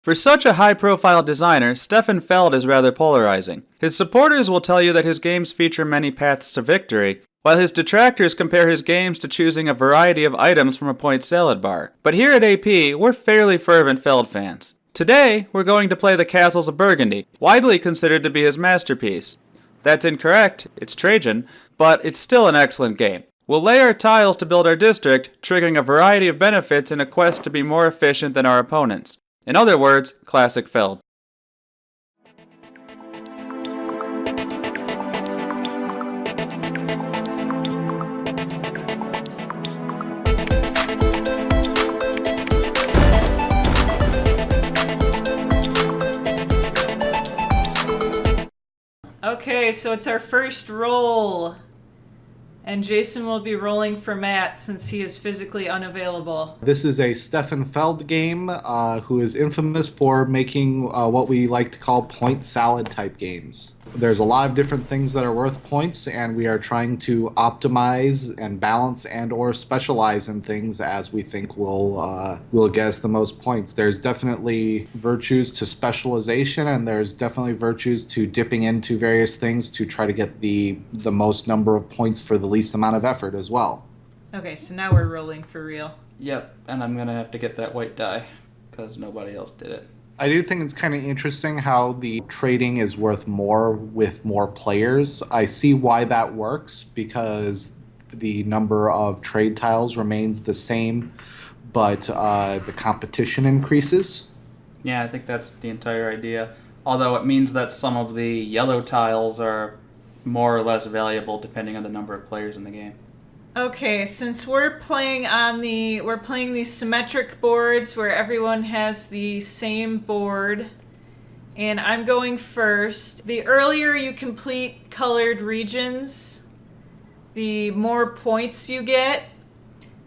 For such a high-profile designer, Stefan Feld is rather polarizing. His supporters will tell you that his games feature many paths to victory, while his detractors compare his games to choosing a variety of items from a point salad bar. But here at AP, we're fairly fervent Feld fans. Today, we're going to play the Castles of Burgundy, widely considered to be his masterpiece. That's incorrect, it's Trajan, but it's still an excellent game. We'll lay our tiles to build our district, triggering a variety of benefits in a quest to be more efficient than our opponents. In other words, classic Feld. Okay, so it's our first roll. And Jason will be rolling for Matt since he is physically unavailable. This is a Stefan Feld game, who is infamous for making what we like to call point salad type games. There's a lot of different things that are worth points, and we are trying to optimize and balance and or specialize in things as we think will get us the most points. There's definitely virtues to specialization, and there's definitely virtues to dipping into various things to try to get the most number of points for the least amount of effort as well. Okay, so now we're rolling for real. Yep, and I'm gonna have to get that white die, because nobody else did it. I do think it's kind of interesting how the trading is worth more with more players. I see why that works, because the number of trade tiles remains the same, but the competition increases. Yeah, I think that's the entire idea. Although it means that some of the yellow tiles are more or less valuable depending on the number of players in the game. Okay, since we're playing these symmetric boards where everyone has the same board, and I'm going first. The earlier you complete colored regions, the more points you get.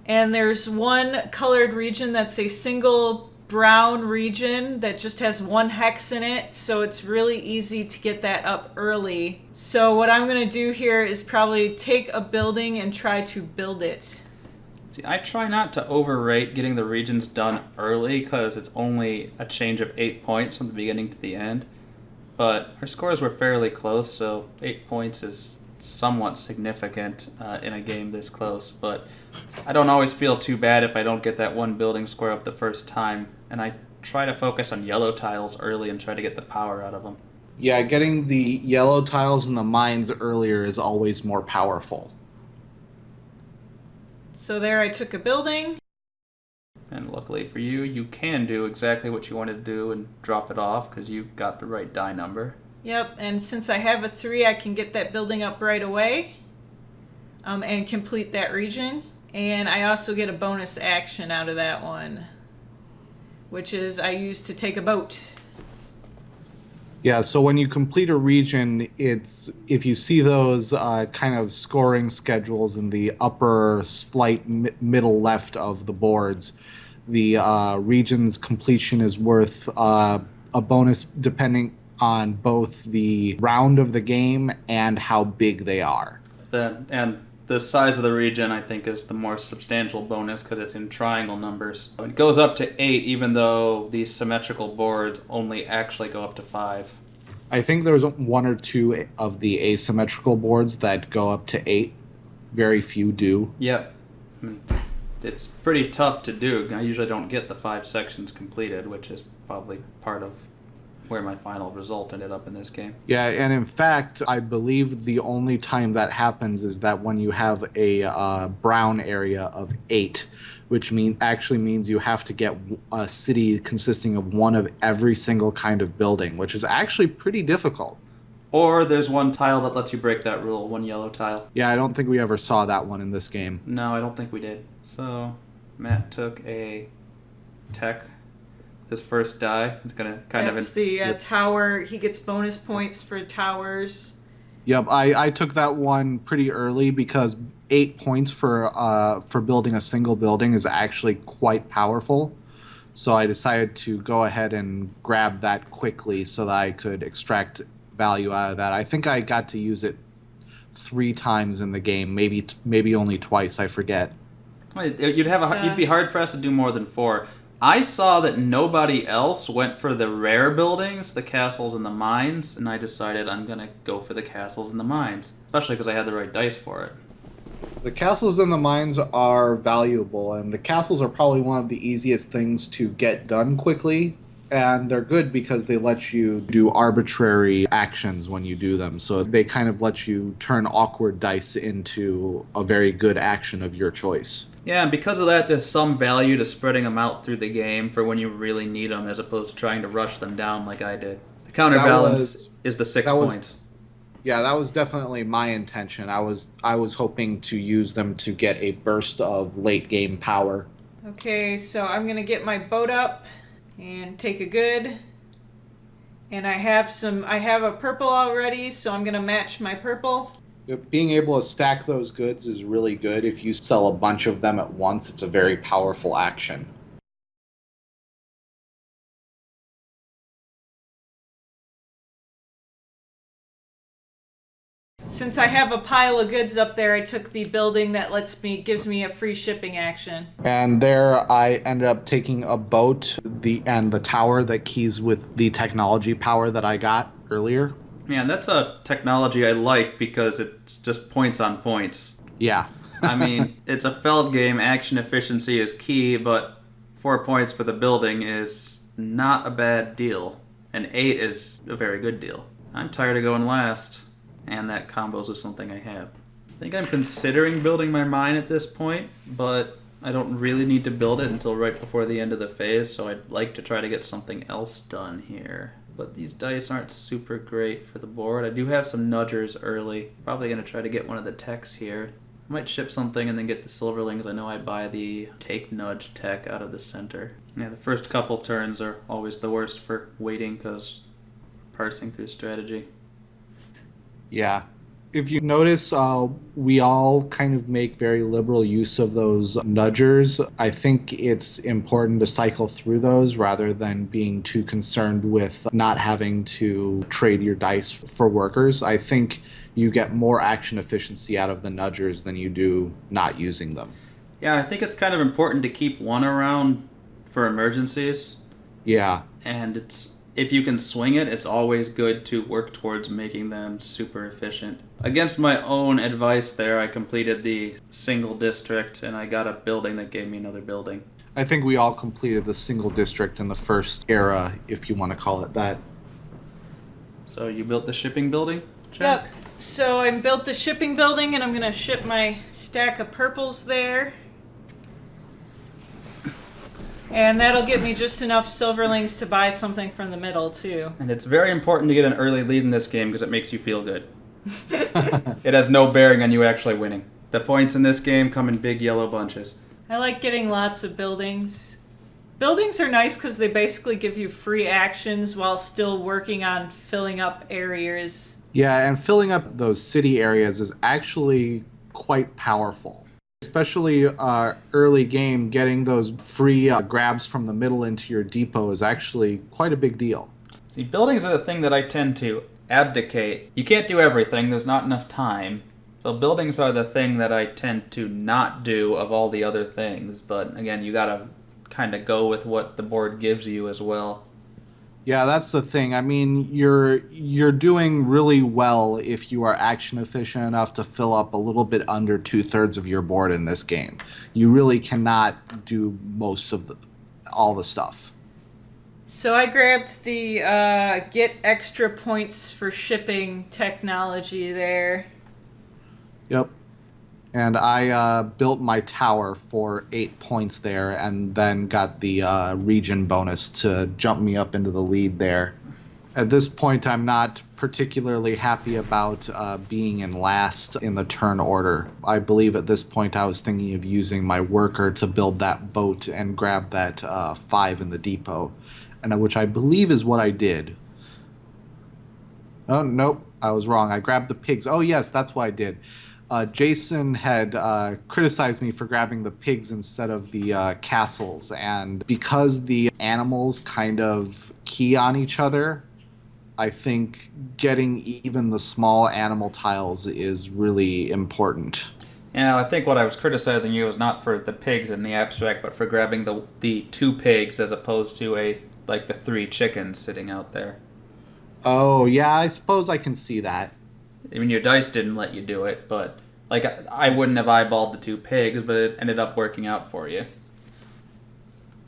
And there's one colored region that's a single brown region that just has one hex in it, so it's really easy to get that up early. So what I'm going to do here is probably take a building and try to build it. See, I try not to overrate getting the regions done early because it's only a change of 8 points from the beginning to the end. But our scores were fairly close, so 8 points is somewhat significant in a game this close. But I don't always feel too bad if I don't get that one building square up the first time, and I try to focus on yellow tiles early and try to get the power out of them. Yeah, getting the yellow tiles and the mines earlier is always more powerful. So there I took a building. And luckily for you, you can do exactly what you wanted to do and drop it off because you got the right die number. Yep, and since I have a 3, I can get that building up right away and complete that region. And I also get a bonus action out of that one, which is I use to take a boat. Yeah, so when you complete a region, it's if you see those kind of scoring schedules in the upper slight middle left of the boards, the region's completion is worth a bonus depending on both the round of the game and how big they are. And the size of the region, I think, is the more substantial bonus because it's in triangle numbers. It goes up to 8, even though these symmetrical boards only actually go up to 5. I think there's 1 or 2 of the asymmetrical boards that go up to 8. Very few do. Yep. It's pretty tough to do. I usually don't get the 5 sections completed, which is probably part of where my final result ended up in this game. Yeah, and in fact, I believe the only time that happens is that when you have a brown area of 8, which actually means you have to get a city consisting of 1 of every single kind of building, which is actually pretty difficult. Or there's one tile that lets you break that rule, one yellow tile. Yeah, I don't think we ever saw that one in this game. No, I don't think we did. So, Matt took a tech. His first die. It's gonna kind That's the tower. He gets bonus points for towers. Yep, I took that one pretty early because 8 points for building a single building is actually quite powerful. So I decided to go ahead and grab that quickly so that I could extract value out of that. I think I got to use it 3 times in the game, maybe only twice. I forget. You'd be hard pressed to do more than 4. I saw that nobody else went for the rare buildings, the castles and the mines, and I decided I'm going to go for the castles and the mines, especially because I had the right dice for it. The castles and the mines are valuable, and the castles are probably one of the easiest things to get done quickly. And they're good because they let you do arbitrary actions when you do them. So they kind of let you turn awkward dice into a very good action of your choice. Yeah, and because of that, there's some value to spreading them out through the game for when you really need them, as opposed to trying to rush them down like I did. The counterbalance is the 6 points. Yeah, that was definitely my intention. I was hoping to use them to get a burst of late game power. Okay, so I'm gonna get my boat up and take a good. And I have a purple already, so I'm gonna match my purple. Being able to stack those goods is really good. If you sell a bunch of them at once, it's a very powerful action. Since I have a pile of goods up there, I took the building that gives me a free shipping action. And there I ended up taking a boat and the tower that keys with the technology power that I got earlier. Yeah, that's a technology I like because it's just points on points. Yeah. I mean, it's a Feld game. Action efficiency is key, but 4 points for the building is not a bad deal. And 8 is a very good deal. I'm tired of going last, and that combos with something I have. I think I'm considering building my mine at this point, but I don't really need to build it until right before the end of the phase, so I'd like to try to get something else done here. But these dice aren't super great for the board. I do have some nudgers early. Probably going to try to get one of the techs here. I might ship something and then get the silverlings. I know I buy the take nudge tech out of the center. Yeah, the first couple turns are always the worst for waiting because parsing through strategy. Yeah. If you notice, we all kind of make very liberal use of those nudgers. I think it's important to cycle through those rather than being too concerned with not having to trade your dice for workers. I think you get more action efficiency out of the nudgers than you do not using them. Yeah, I think it's kind of important to keep one around for emergencies. Yeah. And if you can swing it, it's always good to work towards making them super efficient. Against my own advice there, I completed the single district, and I got a building that gave me another building. I think we all completed the single district in the first era, if you want to call it that. So you built the shipping building, Jen? Yep. So I built the shipping building, and I'm going to ship my stack of purples there. And that'll get me just enough silverlings to buy something from the middle, too. And it's very important to get an early lead in this game because it makes you feel good. It has no bearing on you actually winning. The points in this game come in big yellow bunches. I like getting lots of buildings. Buildings are nice because they basically give you free actions while still working on filling up areas. Yeah, and filling up those city areas is actually quite powerful. Especially early game, getting those free grabs from the middle into your depot is actually quite a big deal. See, buildings are the thing that I tend to abdicate. You can't do everything, there's not enough time. So buildings are the thing that I tend to not do of all the other things. But again, you gotta kind of go with what the board gives you as well. Yeah, that's the thing. I mean, you're doing really well if you are action efficient enough to fill up a little bit under 2/3 of your board in this game. You really cannot do most of all the stuff. So I grabbed the get extra points for shipping technology there. Yep. And I built my tower for 8 points there and then got the region bonus to jump me up into the lead there. At this point, I'm not particularly happy about being in last in the turn order. I believe at this point I was thinking of using my worker to build that boat and grab that 5 in the depot, and which I believe is what I did. Oh, nope, I was wrong. I grabbed the pigs. Oh, yes, that's what I did. Jason had criticized me for grabbing the pigs instead of the castles, and because the animals kind of key on each other, I think getting even the small animal tiles is really important. Yeah, I think what I was criticizing you was not for the pigs in the abstract, but for grabbing the 2 pigs as opposed to the 3 chickens sitting out there. Oh, yeah, I suppose I can see that. I mean, your dice didn't let you do it, but I wouldn't have eyeballed the 2 pigs, but it ended up working out for you.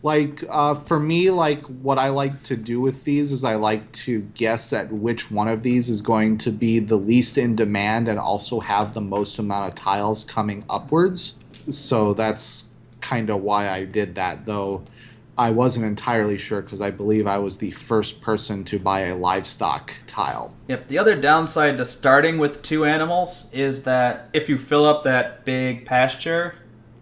For me, what I like to do with these is I like to guess at which one of these is going to be the least in demand and also have the most amount of tiles coming upwards. So that's kind of why I did that, though I wasn't entirely sure because I believe I was the first person to buy a livestock tile. Yep, the other downside to starting with 2 animals is that if you fill up that big pasture,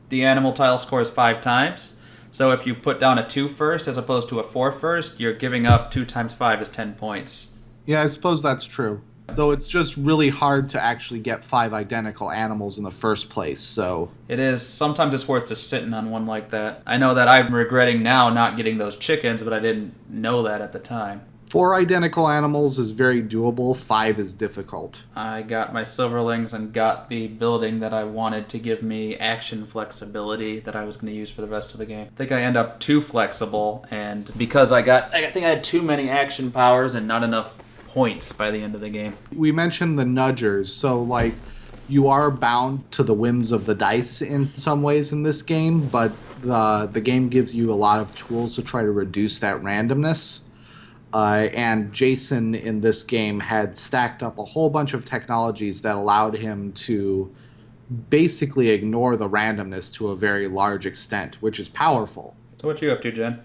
the animal tile scores 5 times. So if you put down a 2 first as opposed to a 4 first, you're giving up 2 times 5 is 10 points. Yeah, I suppose that's true. Though it's just really hard to actually get 5 identical animals in the first place, so... It is. Sometimes it's worth just sitting on one like that. I know that I'm regretting now not getting those chickens, but I didn't know that at the time. 4 identical animals is very doable, 5 is difficult. I got my silverlings and got the building that I wanted to give me action flexibility that I was going to use for the rest of the game. I think I end up too flexible, and because I think I had too many action powers and not enough points by the end of the game. We mentioned the nudgers, so you are bound to the whims of the dice in some ways in this game, but the game gives you a lot of tools to try to reduce that randomness. And Jason in this game had stacked up a whole bunch of technologies that allowed him to basically ignore the randomness to a very large extent, which is powerful. So what you up to, Jen?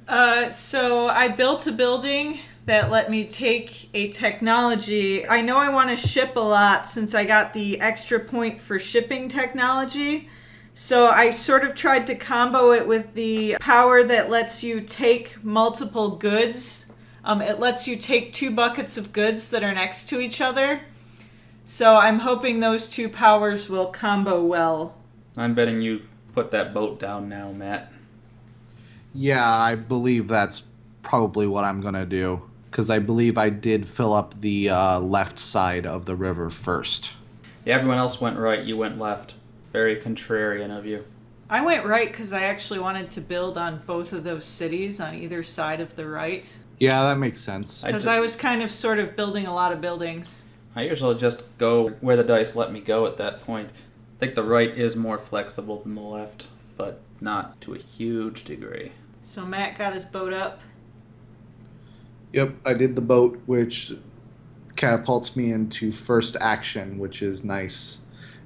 So I built a building that let me take a technology. I know I want to ship a lot since I got the extra point for shipping technology. So I sort of tried to combo it with the power that lets you take multiple goods. It lets you take 2 buckets of goods that are next to each other. So I'm hoping those 2 powers will combo well. I'm betting you put that boat down now, Matt. Yeah, I believe that's probably what I'm going to do. Because I believe I did fill up the left side of the river first. Yeah, everyone else went right, you went left. Very contrarian of you. I went right because I actually wanted to build on both of those cities on either side of the right. Yeah, that makes sense. Because I was kind of sort of building a lot of buildings. I usually just go where the dice let me go at that point. I think the right is more flexible than the left, but not to a huge degree. So Matt got his boat up. Yep, I did the boat, which catapults me into first action, which is nice.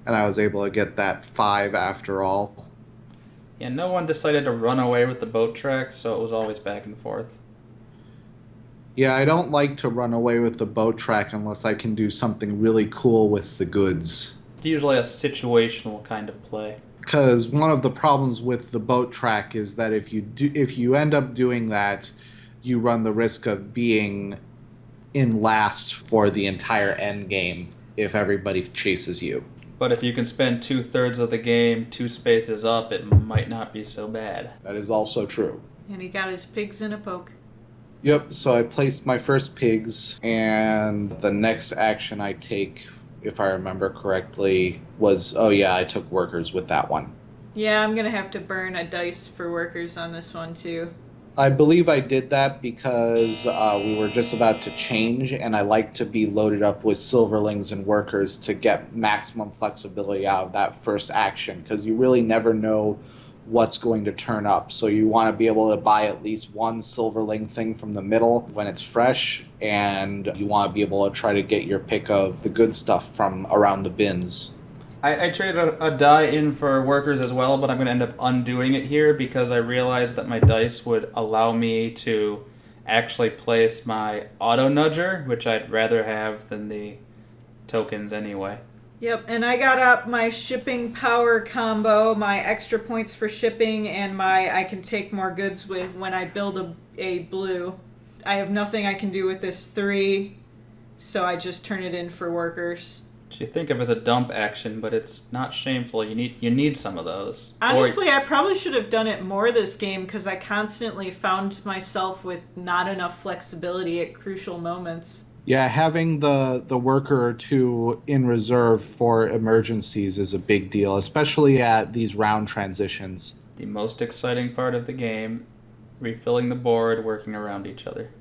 And I was able to get that 5 after all. Yeah, no one decided to run away with the boat track, so it was always back and forth. Yeah, I don't like to run away with the boat track unless I can do something really cool with the goods. It's usually a situational kind of play. Because one of the problems with the boat track is that if you end up doing that, you run the risk of being in last for the entire end game if everybody chases you. But if you can spend 2/3 of the game 2 spaces up, it might not be so bad. That is also true. And he got his pigs in a poke. Yep, so I placed my first pigs, and the next action I take, if I remember correctly, was, I took workers with that one. Yeah, I'm going to have to burn a dice for workers on this one too. I believe I did that because we were just about to change, and I like to be loaded up with silverlings and workers to get maximum flexibility out of that first action, because you really never know what's going to turn up. So you want to be able to buy at least 1 silverling thing from the middle when it's fresh, and you want to be able to try to get your pick of the good stuff from around the bins. I traded a die in for workers as well, but I'm going to end up undoing it here because I realized that my dice would allow me to actually place my auto nudger, which I'd rather have than the tokens anyway. Yep, and I got up my shipping power combo, my extra points for shipping, and my I can take more goods with when I build a blue. I have nothing I can do with this 3, so I just turn it in for workers. Which you think of as a dump action, but it's not shameful. You need some of those. Honestly, I probably should have done it more this game because I constantly found myself with not enough flexibility at crucial moments. Yeah, having the worker or two in reserve for emergencies is a big deal, especially at these round transitions. The most exciting part of the game, refilling the board, working around each other.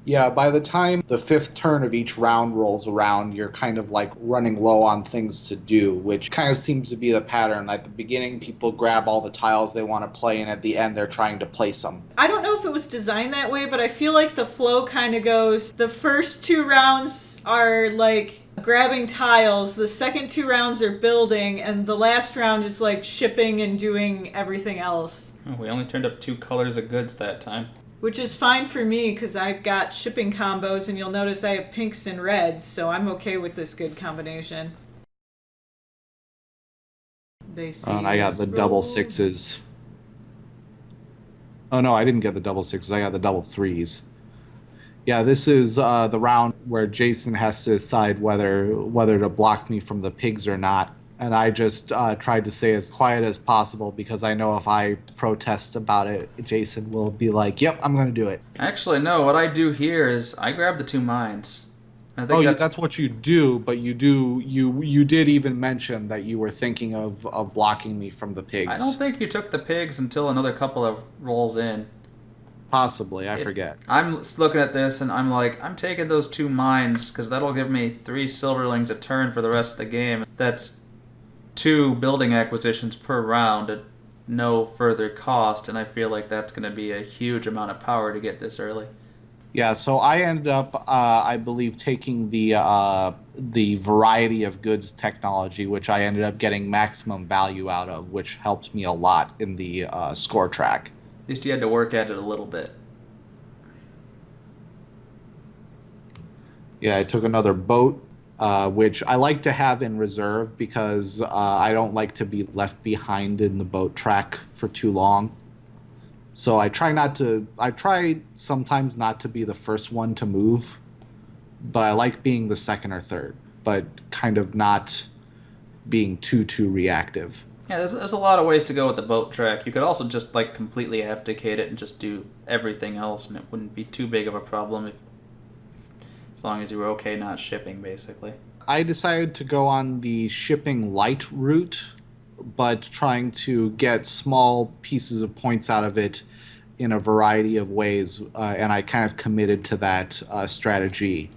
Yeah, by the time the fifth turn of each round rolls around, you're kind of like running low on things to do, which kind of seems to be the pattern. At the beginning, people grab all the tiles they want to play, and at the end, they're trying to place them. I don't know if it was designed that way, but I feel like the flow kind of goes the first two rounds are like grabbing tiles, the second two rounds are building, and the last round is like shipping and doing everything else. Oh, we only turned up 2 colors of goods that time. Which is fine for me because I've got shipping combos, and you'll notice I have pinks and reds, so I'm okay with this good combination. They see And I got the double sixes. Oh no, I didn't get the double sixes. I got the double threes. Yeah, this is the round where Jason has to decide whether to block me from the pigs or not. And I just tried to stay as quiet as possible because I know if I protest about it, Jason will be like, "Yep, I'm going to do it." Actually, no. What I do here is I grab the 2 mines. I think That's what you do, but you did even mention that you were thinking of blocking me from the pigs. I don't think you took the pigs until another couple of rolls in. Possibly, I forget. I'm looking at this and I'm like, I'm taking those 2 mines because that'll give me 3 silverlings a turn for the rest of the game. That's 2 building acquisitions per round at no further cost, and I feel like that's going to be a huge amount of power to get this early. Yeah, so I ended up, I believe, taking the variety of goods technology, which I ended up getting maximum value out of, which helped me a lot in the score track. At least you had to work at it a little bit. Yeah, I took another boat, which I like to have in reserve because I don't like to be left behind in the boat track for too long. So I try sometimes not to be the first one to move, but I like being the second or third, but kind of not being too reactive. Yeah, there's a lot of ways to go with the boat track. You could also just like completely abdicate it and just do everything else, and it wouldn't be too big of a problem as long as you were okay not shipping, basically. I decided to go on the shipping light route, but trying to get small pieces of points out of it in a variety of ways, and I kind of committed to that strategy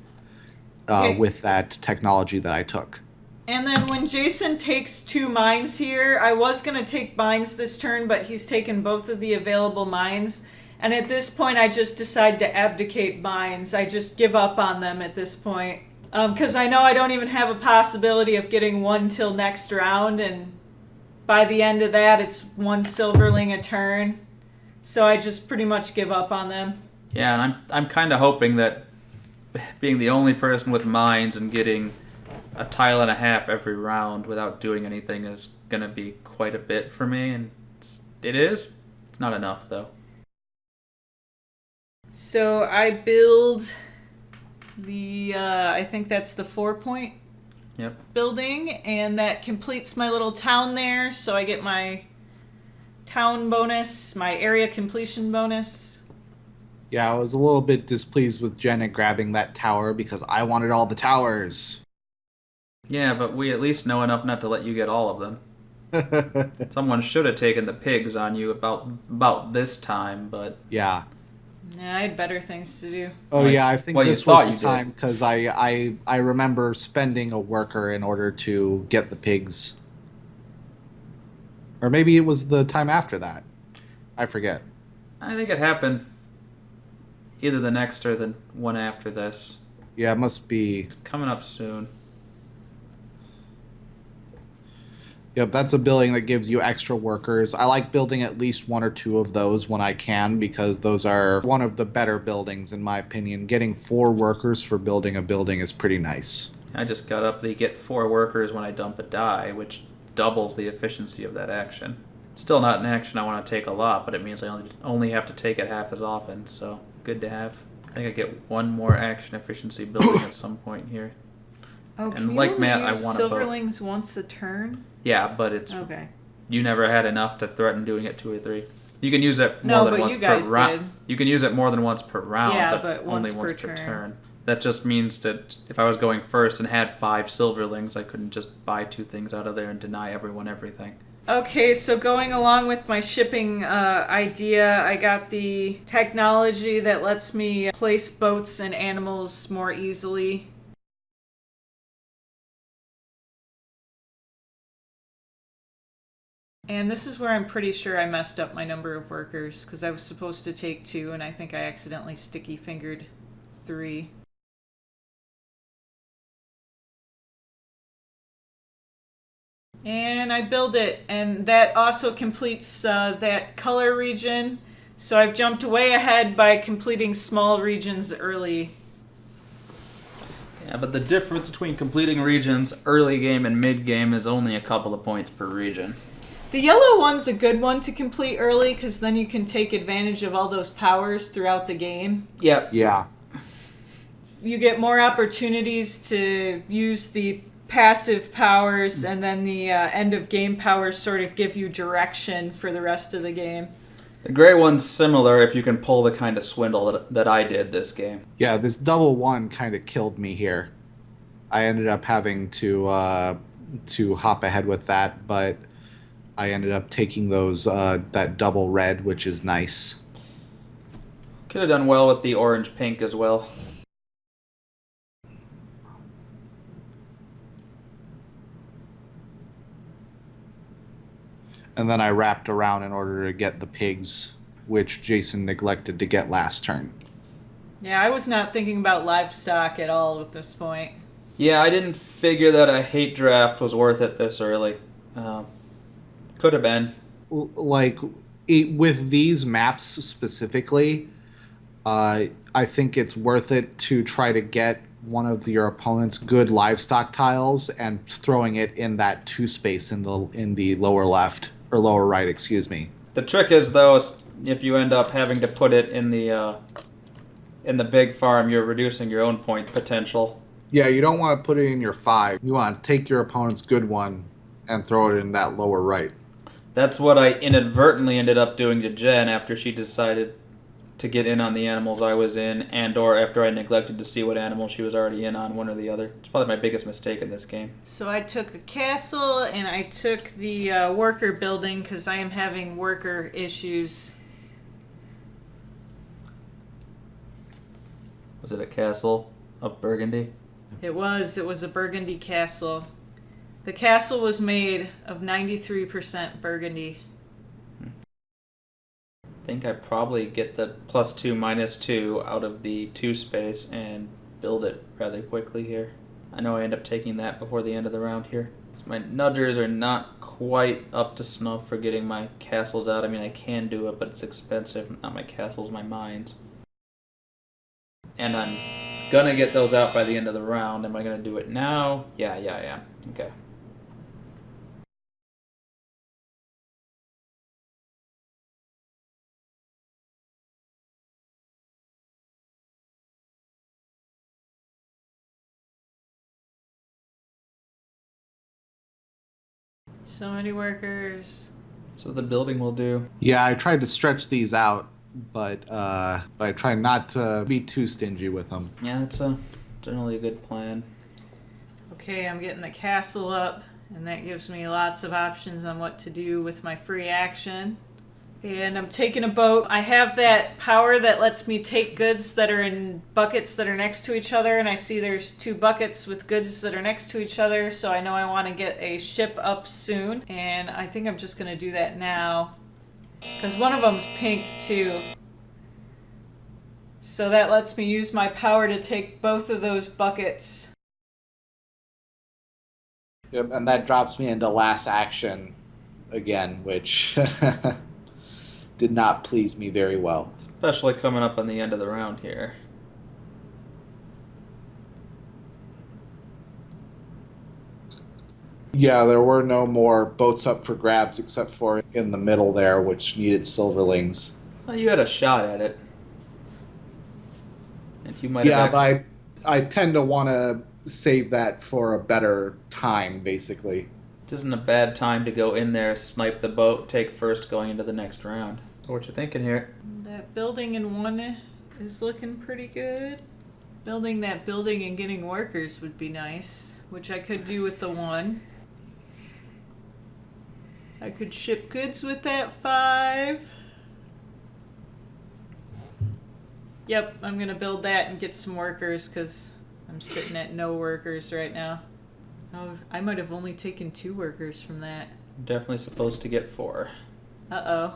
with that technology that I took. And then when Jason takes 2 mines here, I was going to take mines this turn, but he's taken both of the available mines. And at this point, I just decide to abdicate mines. I just give up on them at this point. Because I know I don't even have a possibility of getting 1 till next round, and by the end of that, it's 1 silverling a turn. So I just pretty much give up on them. Yeah, and I'm kind of hoping that being the only person with mines and getting a tile and a half every round without doing anything is going to be quite a bit for me, and it is. It's not enough, though. So I build the, I think that's the 4-point building, and that completes my little town there, so I get my town bonus, my area completion bonus. Yeah, I was a little bit displeased with Jenna grabbing that tower because I wanted all the towers. Yeah, but we at least know enough not to let you get all of them. Someone should have taken the pigs on you about this time, but... Yeah. Yeah, I had better things to do. Oh, Well, yeah, I think well, you this thought was the you time because I remember spending a worker in order to get the pigs. Or maybe it was the time after that. I forget. I think it happened either the next or the one after this. Yeah, it must be. It's coming up soon. Yep, that's a building that gives you extra workers. I like building at least 1 or 2 of those when I can because those are one of the better buildings in my opinion. Getting 4 workers for building a building is pretty nice. I just got up, they get 4 workers when I dump a die, which doubles the efficiency of that action. It's still not an action I want to take a lot, but it means I only have to take it half as often, so good to have. I think I get 1 more action efficiency building at some point here. Oh, And like Matt, I want a boat. silverlings once a turn? Yeah, but it's Okay. you never had enough to threaten doing it 2 or 3. You can use it No, more than but once you per guys round. did. You can use it more than once per round, Yeah, but but only once once per per turn. turn. That just means that if I was going first and had 5 silverlings, I couldn't just buy 2 things out of there and deny everyone everything. Okay, so going along with my shipping idea, I got the technology that lets me place boats and animals more easily. And this is where I'm pretty sure I messed up my number of workers, because I was supposed to take 2, and I think I accidentally sticky-fingered 3. And I build it, and that also completes that color region. So I've jumped way ahead by completing small regions early. Yeah, but the difference between completing regions early game and mid game is only a couple of points per region. The yellow one's a good one to complete early, because then you can take advantage of all those powers throughout the game. Yep. Yeah. You get more opportunities to use the passive powers, and then the end of game powers sort of give you direction for the rest of the game. The gray one's similar if you can pull the kind of swindle that I did this game. Yeah, this double 1 kind of killed me here. I ended up having to hop ahead with that, but I ended up taking those that double red, which is nice. Could have done well with the orange pink as well. And then I wrapped around in order to get the pigs, which Jason neglected to get last turn. Yeah, I was not thinking about livestock at all at this point. Yeah, I didn't figure that a hate draft was worth it this early. Could have been. With these maps specifically, I think it's worth it to try to get one of your opponent's good livestock tiles and throwing it in that 2 space in the lower left or lower right, excuse me. The trick is though, if you end up having to put it in the big farm, you're reducing your own point potential. Yeah, you don't want to put it in your 5. You want to take your opponent's good one and throw it in that lower right. That's what I inadvertently ended up doing to Jen after she decided to get in on the animals I was in, and or after I neglected to see what animal she was already in on, one or the other. It's probably my biggest mistake in this game. So I took a castle, and I took the worker building, because I am having worker issues. Was it a Castle of Burgundy? It was a Burgundy castle. The castle was made of 93% Burgundy. I think I probably get the +2, -2 out of the 2 space and build it rather quickly here. I know I end up taking that before the end of the round here. My nudgers are not quite up to snuff for getting my castles out. I mean, I can do it, but it's expensive. Not my castles, my mines. And I'm gonna get those out by the end of the round. Am I gonna do it now? Yeah. Okay. So many workers. So the building will do. Yeah, I tried to stretch these out, but I try not to be too stingy with them. Yeah, that's generally a good plan. Okay, I'm getting the castle up, and that gives me lots of options on what to do with my free action. And I'm taking a boat. I have that power that lets me take goods that are in buckets that are next to each other, and I see there's 2 buckets with goods that are next to each other, so I know I want to get a ship up soon. And I think I'm just going to do that now, because one of them's pink too. So that lets me use my power to take both of those buckets. Yep, and that drops me into last action again, which did not please me very well. Especially coming up on the end of the round here. Yeah, there were no more boats up for grabs except for in the middle there, which needed silverlings. Well, you had a shot at it. And you might Yeah, have but I tend to want to save that for a better time, basically. This isn't a bad time to go in there, snipe the boat, take first going into the next round. So what you thinking here? That building in 1 is looking pretty good. Building that building and getting workers would be nice, which I could do with the 1. I could ship goods with that 5. Yep, I'm gonna build that and get some workers because I'm sitting at no workers right now. Oh, I might have only taken 2 workers from that. Definitely supposed to get 4. Uh-oh.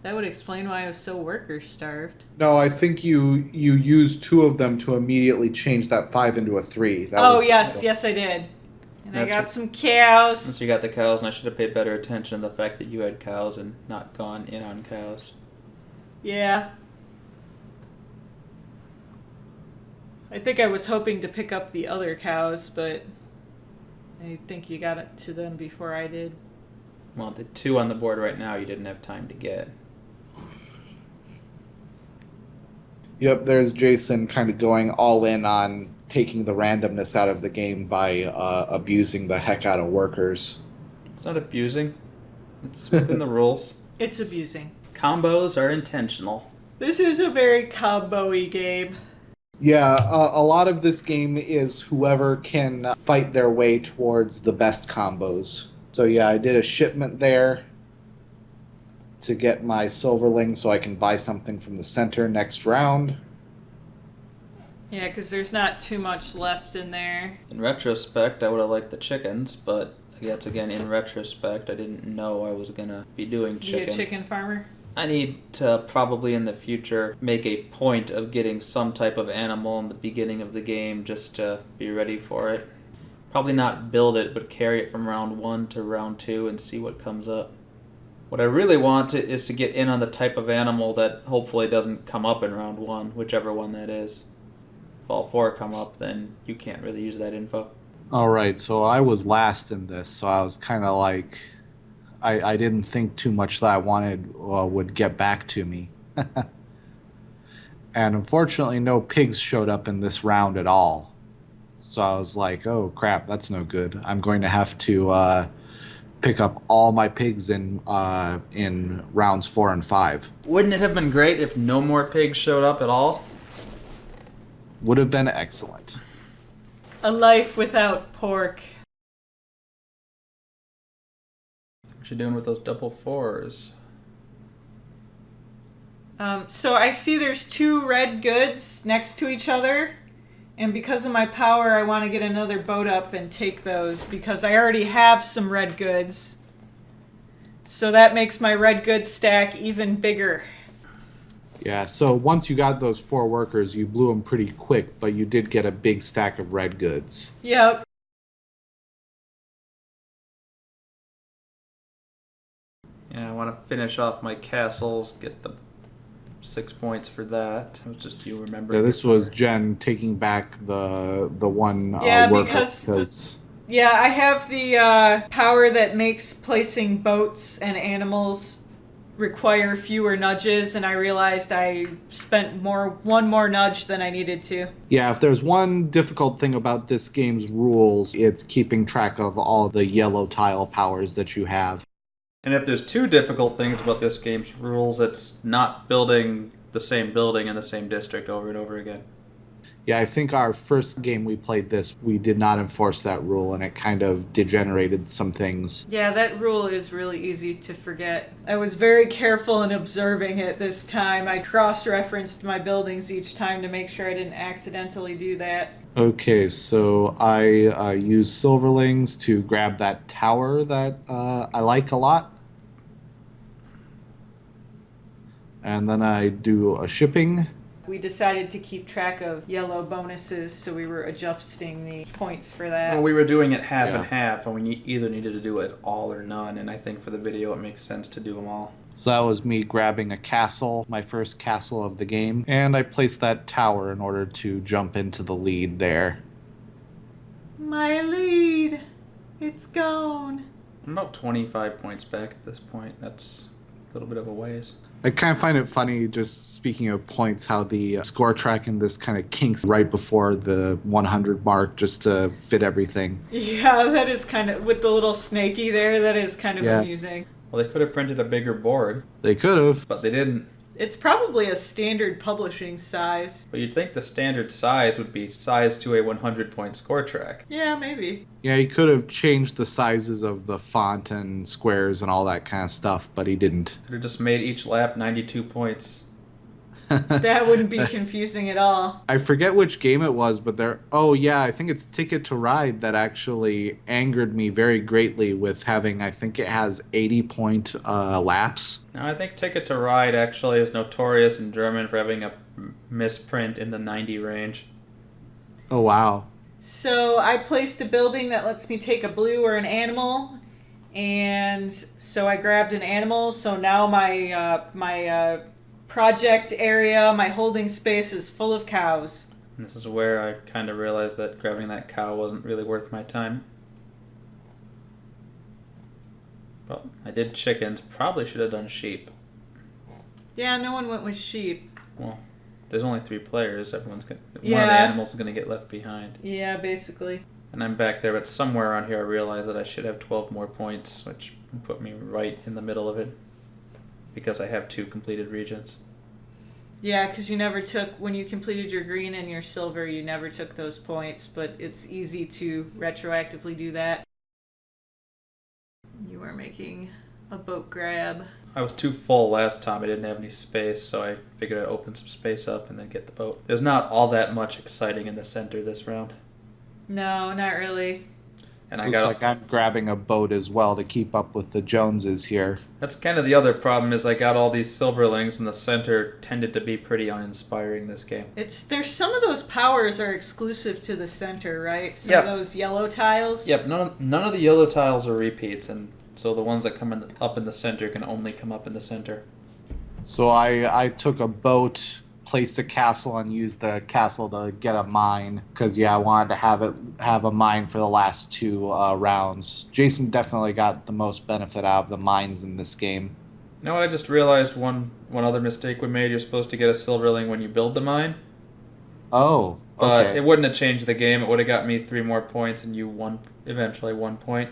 That would explain why I was so worker starved. No, I think you used 2 of them to immediately change that 5 into a 3. Yes, I did. And I got some cows. Since you got the cows, and I should have paid better attention to the fact that you had cows and not gone in on cows. Yeah. I think I was hoping to pick up the other cows, but I think you got it to them before I did. Well, the 2 on the board right now you didn't have time to get. Yep, there's Jason kind of going all in on taking the randomness out of the game by abusing the heck out of workers. It's not abusing. It's within the rules. It's abusing. Combos are intentional. This is a very combo-y game. Yeah, a lot of this game is whoever can fight their way towards the best combos. So yeah, I did a shipment there to get my silverling so I can buy something from the center next round. Yeah, because there's not too much left in there. In retrospect, I would have liked the chickens, but yet again, in retrospect, I didn't know I was going to be doing chicken. Be a chicken farmer? I need to probably in the future make a point of getting some type of animal in the beginning of the game just to be ready for it. Probably not build it, but carry it from round 1 to round 2 and see what comes up. What I really want is to get in on the type of animal that hopefully doesn't come up in round 1, whichever one that is. If all 4 come up, then you can't really use that info. All right, so I was last in this, so I was kind of like... I didn't think too much that I wanted would get back to me. And unfortunately, no pigs showed up in this round at all. So I was like, oh crap, that's no good. I'm going to have to pick up all my pigs in rounds 4 and 5. Wouldn't it have been great if no more pigs showed up at all? Would have been excellent. A life without pork. What you doing with those double 4s? So I see there's 2 red goods next to each other. And because of my power, I want to get another boat up and take those because I already have some red goods. So that makes my red goods stack even bigger. Yeah, so once you got those 4 workers, you blew them pretty quick, but you did get a big stack of red goods. Yep. Yeah, I want to finish off my castles, get the 6 points for that. It was just you remember. Yeah, this was Jen taking back the one Yeah, worker because yeah, I have the power that makes placing boats and animals require fewer nudges, and I realized I spent one more nudge than I needed to. Yeah, if there's one difficult thing about this game's rules, it's keeping track of all the yellow tile powers that you have. And if there's 2 difficult things about this game's rules, it's not building the same building in the same district over and over again. Yeah, I think our first game we played this, we did not enforce that rule, and it kind of degenerated some things. Yeah, that rule is really easy to forget. I was very careful in observing it this time. I cross-referenced my buildings each time to make sure I didn't accidentally do that. Okay, so I use silverlings to grab that tower that I like a lot. And then I do a shipping. We decided to keep track of yellow bonuses, so we were adjusting the points for that. Well, we were doing it half and half, and we either needed to do it all or none, and I think for the video it makes sense to do them all. So that was me grabbing a castle, my first castle of the game, and I placed that tower in order to jump into the lead there. My lead! It's gone. I'm about 25 points back at this point. That's a little bit of a ways. I kind of find it funny, just speaking of points, how the score track in this kind of kinks right before the 100 mark just to fit everything. Yeah, that is kind of, with the little snaky there, that is kind of amusing. Well, they could have printed a bigger board. They could have. But they didn't. It's probably a standard publishing size. But you'd think the standard size would be sized to a 100-point score track. Yeah, maybe. Yeah, he could have changed the sizes of the font and squares and all that kind of stuff, but he didn't. Could have just made each lap 92 points. That wouldn't be confusing at all. I forget which game it was, but oh yeah, I think it's Ticket to Ride that actually angered me very greatly with having, I think it has 80-point laps. Now, I think Ticket to Ride actually is notorious in German for having a misprint in the 90 range. Oh wow. So I placed a building that lets me take a blue or an animal, and so I grabbed an animal. So now my project area, my holding space is full of cows. This is where I kind of realized that grabbing that cow wasn't really worth my time. Well, I did chickens. Probably should have done sheep. Yeah, no one went with sheep. Well, there's only 3 players. One of the Yeah. animals is going to get left behind. Yeah, basically. And I'm back there, but somewhere around here I realized that I should have 12 more points, which put me right in the middle of it. Because I have 2 completed regions. Yeah, because you never took, when you completed your green and your silver, you never took those points, but it's easy to retroactively do that. You are making a boat grab. I was too full last time. I didn't have any space, so I figured I'd open some space up and then get the boat. There's not all that much exciting in the center this round. No, not really. And I Looks like I'm grabbing a boat as well to keep up with the Joneses here. That's kind of the other problem, is I got all these silverlings, and the center tended to be pretty uninspiring this game. There's some of those powers are exclusive to the center, right? Some Yep. of those yellow tiles. Yep, none of the yellow tiles are repeats, and so the ones that come up in the center can only come up in the center. So I took a boat, placed a castle, and used the castle to get a mine. Because, yeah, I wanted to have a mine for the last 2 rounds. Jason definitely got the most benefit out of the mines in this game. You know what, I just realized one other mistake we made. You're supposed to get a silverling when you build the mine. Oh, But okay. it wouldn't have changed the game. It would have got me 3 more points, and you eventually 1 point.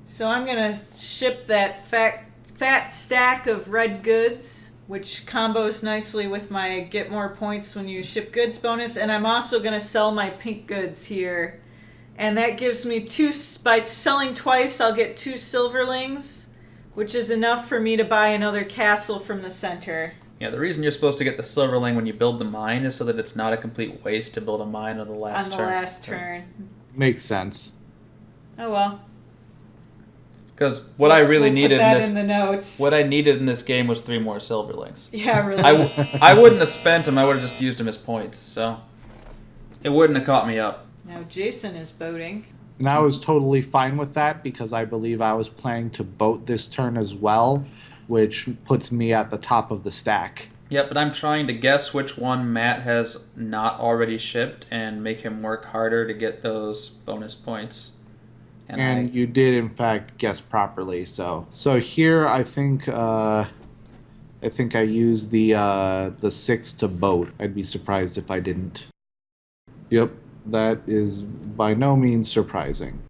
So I'm going to ship that fat stack of red goods, which combos nicely with my get more points when you ship goods bonus. And I'm also going to sell my pink goods here. And that gives me by selling twice, I'll get 2 silverlings, which is enough for me to buy another castle from the center. Yeah, the reason you're supposed to get the silverling when you build the mine is so that it's not a complete waste to build a mine on the last turn. On the last turn. Makes sense. Oh well. Because what I really We'll needed put that in this, in the notes. what I needed in this game was 3 more silverlings. Yeah, really. I wouldn't have spent them. I would have just used them as points. So it wouldn't have caught me up. Now Jason is boating. And I was totally fine with that because I believe I was planning to boat this turn as well, which puts me at the top of the stack. Yep, but I'm trying to guess which one Matt has not already shipped and make him work harder to get those bonus points. And you did, in fact, guess properly. So here I think I used the 6 to boat. I'd be surprised if I didn't. Yep, that is by no means surprising.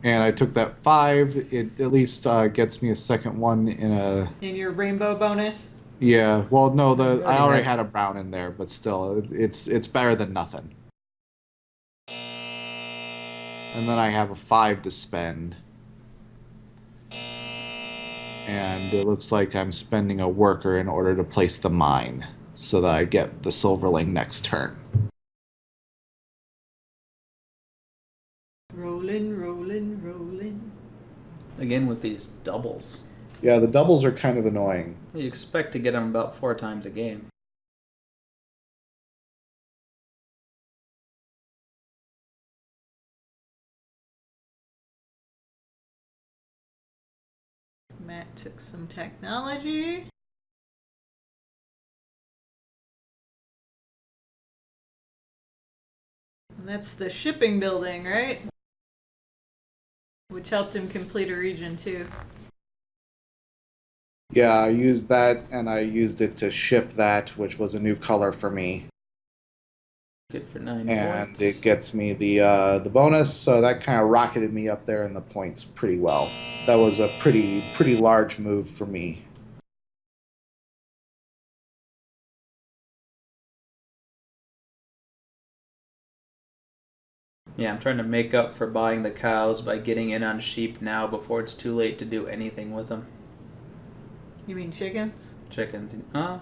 And I took that 5. It at least gets me a second one In your rainbow bonus? Yeah, well, no, I already had- had a brown in there, but still, it's better than nothing. And then I have a 5 to spend. And it looks like I'm spending a worker in order to place the mine, so that I get the silverling next turn. Rolling, rolling, rolling. Again with these doubles. Yeah, the doubles are kind of annoying. You expect to get them about 4 times a game. Matt took some technology. And that's the shipping building, right? Which helped him complete a region too. Yeah, I used that, and I used it to ship that, which was a new color for me. Good for 9 and points. it gets me the bonus. So that kind of rocketed me up there in the points pretty well. That was a pretty large move for me. Yeah, I'm trying to make up for buying the cows by getting in on sheep now before it's too late to do anything with them. You mean chickens? Chickens.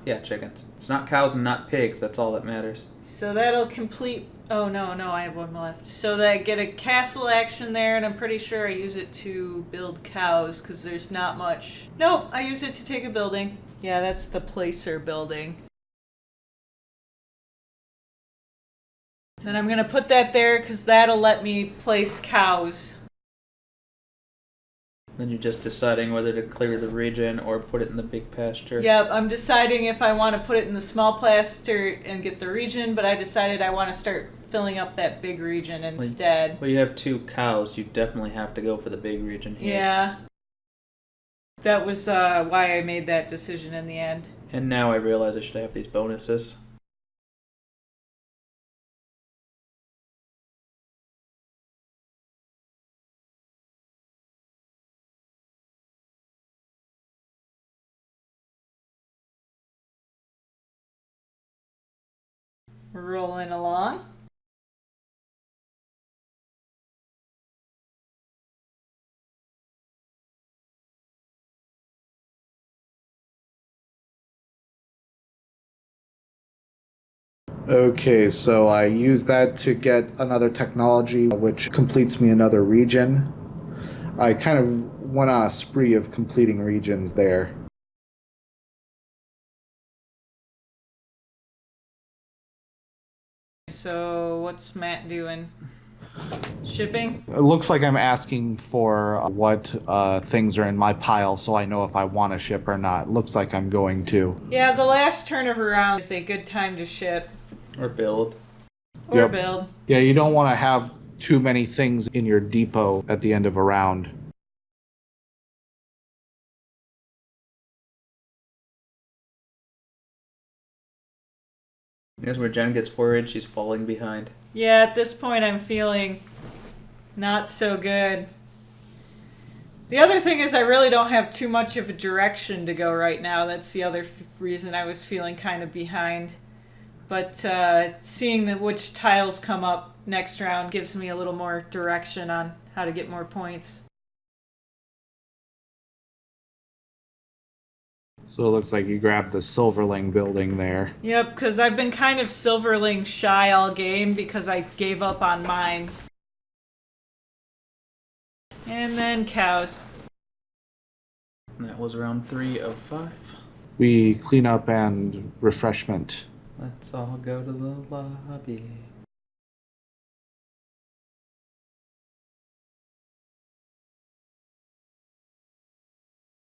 Yeah, chickens. It's not cows and not pigs. That's all that matters. So that'll complete... Oh, no, I have one left. So that I get a castle action there, and I'm pretty sure I use it to build cows, because there's not much... Nope, I use it to take a building. Yeah, that's the placer building. Then I'm going to put that there, because that'll let me place cows. Then you're just deciding whether to clear the region or put it in the big pasture. Yep, I'm deciding if I want to put it in the small pasture and get the region, but I decided I want to start filling up that big region instead. Well, you have 2 cows. You definitely have to go for the big region here. Yeah. That was why I made that decision in the end. And now I realize I should have these bonuses. Rolling along. Okay, so I use that to get another technology, which completes me another region. I kind of went on a spree of completing regions there. So what's Matt doing? Shipping? It looks like I'm asking for what things are in my pile so I know if I want to ship or not. Looks like I'm going to. Yeah, the last turn of a round is a good time to ship. Or build. Or Yep. build. Yeah, you don't want to have too many things in your depot at the end of a round. Here's where Jen gets worried she's falling behind. Yeah, at this point I'm feeling not so good. The other thing is I really don't have too much of a direction to go right now. That's the other reason I was feeling kind of behind. But seeing which tiles come up next round gives me a little more direction on how to get more points. So it looks like you grabbed the Silverling building there. Yep, because I've been kind of Silverling shy all game because I gave up on mines. And then cows. And that was round 3 of 5. We clean up and refreshment. Let's all go to the lobby.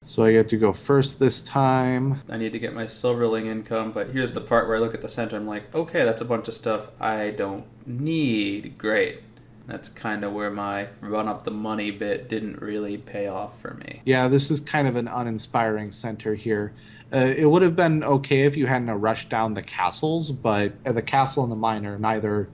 So I get to go first this time. I need to get my Silverling income, but here's the part where I look at the center. I'm like, okay, that's a bunch of stuff I don't need. Great. That's kind of where my run up the money bit didn't really pay off for me. Yeah, this is kind of an uninspiring center here. It would have been okay if you hadn't rushed down the castles, but the castle and the mine are neither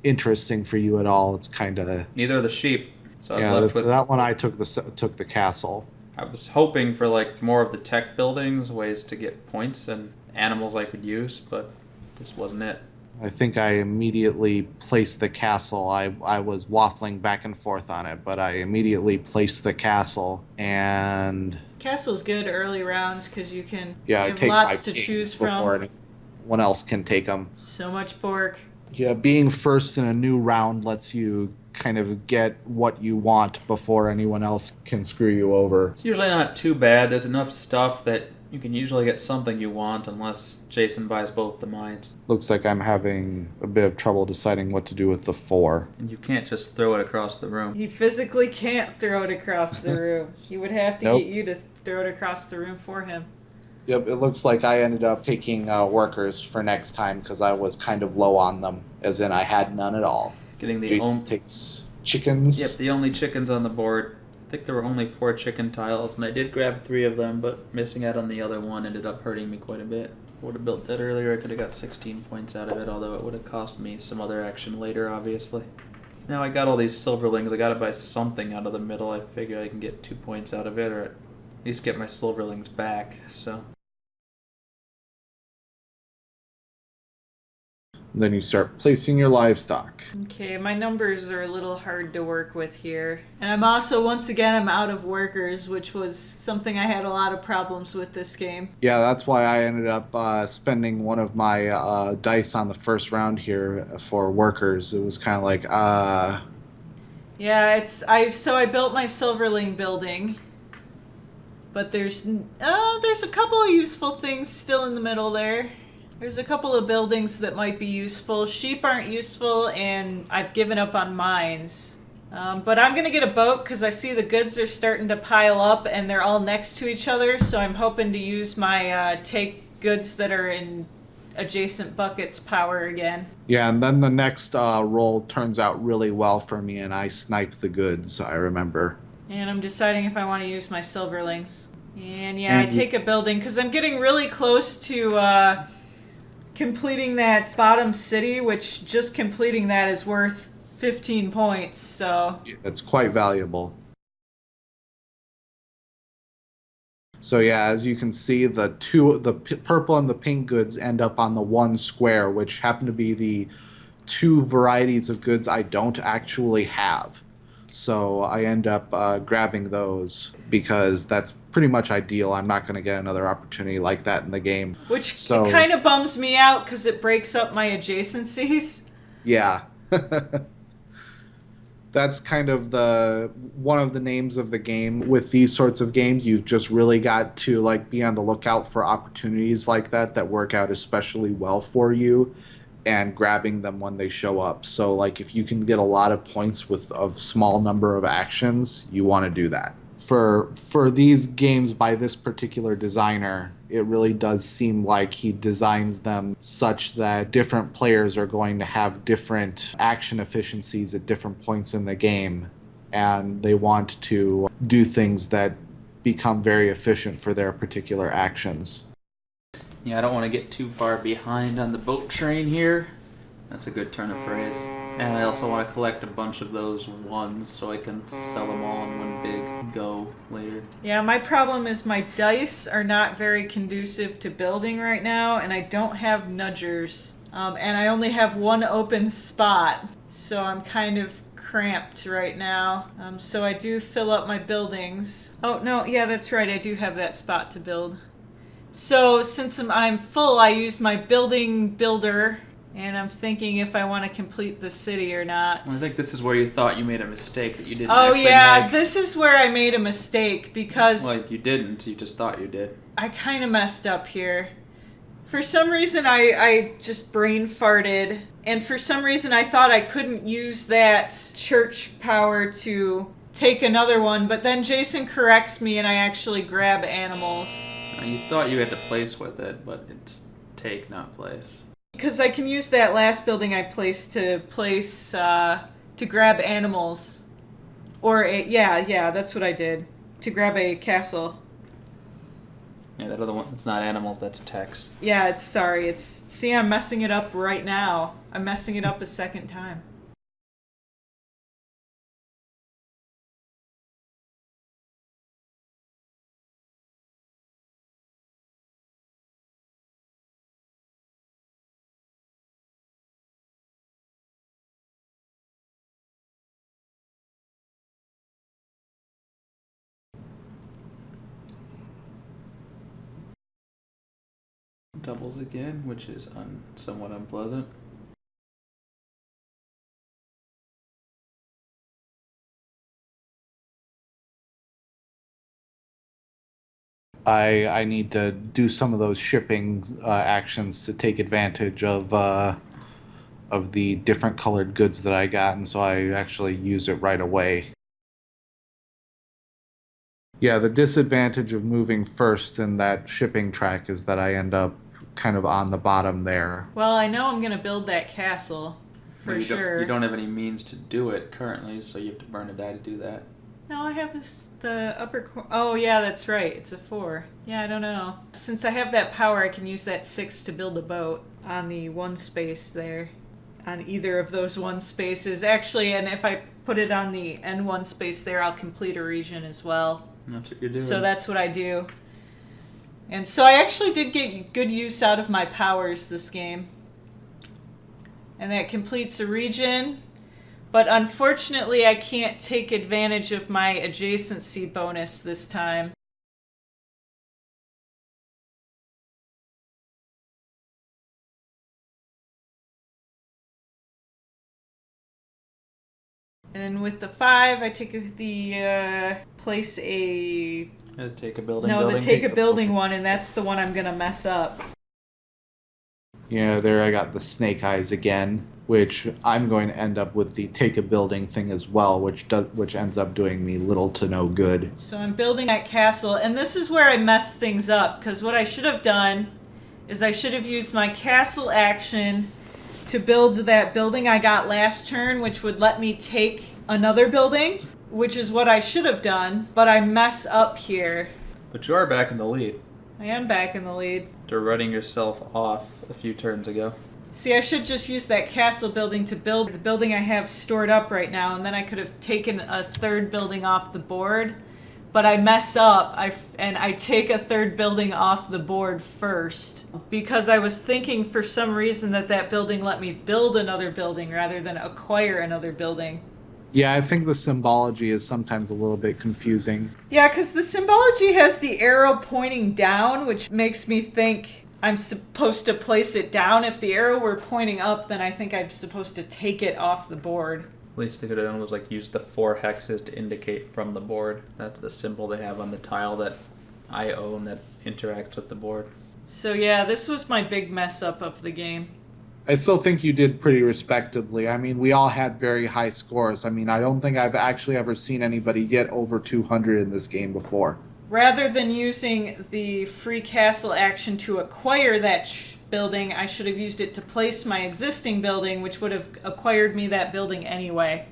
interesting for you at all. It's kind of... Neither are the sheep. So I'm Yeah, left for with... that one I took the castle. I was hoping for like more of the tech buildings, ways to get points and animals I could use, but this wasn't it. I think I immediately placed the castle. I was waffling back and forth on it, but I immediately placed the castle, and Castle's good early rounds because you can I have take lots my to kings choose before from. anyone else can take them. So much pork. Yeah, being first in a new round lets you kind of get what you want before anyone else can screw you over. It's usually not too bad. There's enough stuff that you can usually get something you want unless Jason buys both the mines. Looks like I'm having a bit of trouble deciding what to do with the 4. And you can't just throw it across the room. He physically can't throw it across the room. He would have to Nope. get you to throw it across the room for him. Yep, it looks like I ended up taking workers for next time because I was kind of low on them, as in I had none at all. Getting the Jason takes chickens. Yep, the only chickens on the board. I think there were only 4 chicken tiles, and I did grab 3 of them, but missing out on the other one ended up hurting me quite a bit. Would have built that earlier, I could have got 16 points out of it, although it would have cost me some other action later, obviously. Now I got all these silverlings, I gotta buy something out of the middle. I figure I can get 2 points out of it, or at least get my silverlings back, so... Then you start placing your livestock. Okay, my numbers are a little hard to work with here. And I'm also, once again, I'm out of workers, which was something I had a lot of problems with this game. Yeah, that's why I ended up spending one of my dice on the first round here for workers. It was kind of like, Yeah, so I built my Silverling building, but there's a couple of useful things still in the middle there. There's a couple of buildings that might be useful. Sheep aren't useful, and I've given up on mines. But I'm going to get a boat because I see the goods are starting to pile up, and they're all next to each other, so I'm hoping to use my take goods that are in adjacent buckets power again. yeah, and then the next roll turns out really well for me, and I snipe the goods, I remember. And I'm deciding if I want to use my Silverlings. And yeah, I take a building because I'm getting really close to... completing that bottom city, which just completing that is worth 15 points, so... It's quite valuable. So yeah, as you can see, the purple and the pink goods end up on the one square, which happen to be the two varieties of goods I don't actually have. So I end up grabbing those because that's pretty much ideal. I'm not going to get another opportunity like that in the game. Which kind of bums me out because it breaks up my adjacencies. Yeah. That's kind of one of the names of the game. With these sorts of games, you've just really got to like be on the lookout for opportunities like that work out especially well for you, and grabbing them when they show up. So like if you can get a lot of points with a small number of actions, you want to do that. For these games by this particular designer, it really does seem like he designs them such that different players are going to have different action efficiencies at different points in the game, and they want to do things that become very efficient for their particular actions. Yeah, I don't want to get too far behind on the boat train here. That's a good turn of phrase. And I also want to collect a bunch of those ones so I can sell them all in one big go later. Yeah, my problem is my dice are not very conducive to building right now, and I don't have nudgers. And I only have one open spot, so I'm kind of cramped right now. So I do fill up my buildings. Oh, no, yeah, that's right, I do have that spot to build. So since I'm full, I use my building builder. And I'm thinking if I want to complete the city or not. I think this is where you thought you made a mistake that you didn't actually make. Oh yeah, this is where I made a mistake because... Well, you didn't. You just thought you did. I kind of messed up here. For some reason, I just brain farted. And for some reason, I thought I couldn't use that church power to take another one. But then Jason corrects me and I actually grab animals. You thought you had to place with it, but it's take, not place. Because I can use that last building I placed to grab animals. Or, yeah, that's what I did. To grab a castle. Yeah, that other one, it's not animals, that's text. Yeah, see, I'm messing it up right now. I'm messing it up a second time. Doubles again, which is somewhat unpleasant. I need to do some of those shipping actions to take advantage of the different colored goods that I got, and so I actually use it right away. Yeah, the disadvantage of moving first in that shipping track is that I end up kind of on the bottom there. Well, I know I'm going to build that castle, for sure. You don't have any means to do it currently, so you have to burn a die to do that. No, I have the upper corner. Oh, yeah, that's right. It's a 4. Yeah, I don't know. Since I have that power, I can use that 6 to build a boat on the one space there. On either of those one spaces. Actually, and if I put it on the N1 space there, I'll complete a region as well. That's what you're doing. So that's what I do. And so I actually did get good use out of my powers this game. And that completes a region. But unfortunately, I can't take advantage of my adjacency bonus this time. And with the 5, I take the place a... Take a building. No, the take a building one, and that's the one I'm going to mess up. Yeah, there I got the snake eyes again, which I'm going to end up with the take a building thing as well, which ends up doing me little to no good. So I'm building that castle, and this is where I messed things up, because what I should have done is I should have used my castle action to build that building I got last turn, which would let me take another building, which is what I should have done, but I mess up here. But you are back in the lead. I am back in the lead. After running yourself off a few turns ago. See, I should just use that castle building to build the building I have stored up right now, and then I could have taken a third building off the board. But I mess up, and I take a third building off the board first. Because I was thinking for some reason that building let me build another building rather than acquire another building. Yeah, I think the symbology is sometimes a little bit confusing. Yeah, because the symbology has the arrow pointing down, which makes me think I'm supposed to place it down. If the arrow were pointing up, then I think I'm supposed to take it off the board. At least they could have done was like use the 4 hexes to indicate from the board. That's the symbol they have on the tile that I own that interacts with the board. So yeah, this was my big mess up of the game. I still think you did pretty respectably. I mean, we all had very high scores. I mean, I don't think I've actually ever seen anybody get over 200 in this game before. Rather than using the free castle action to acquire that building, I should have used it to place my existing building, which would have acquired me that building anyway.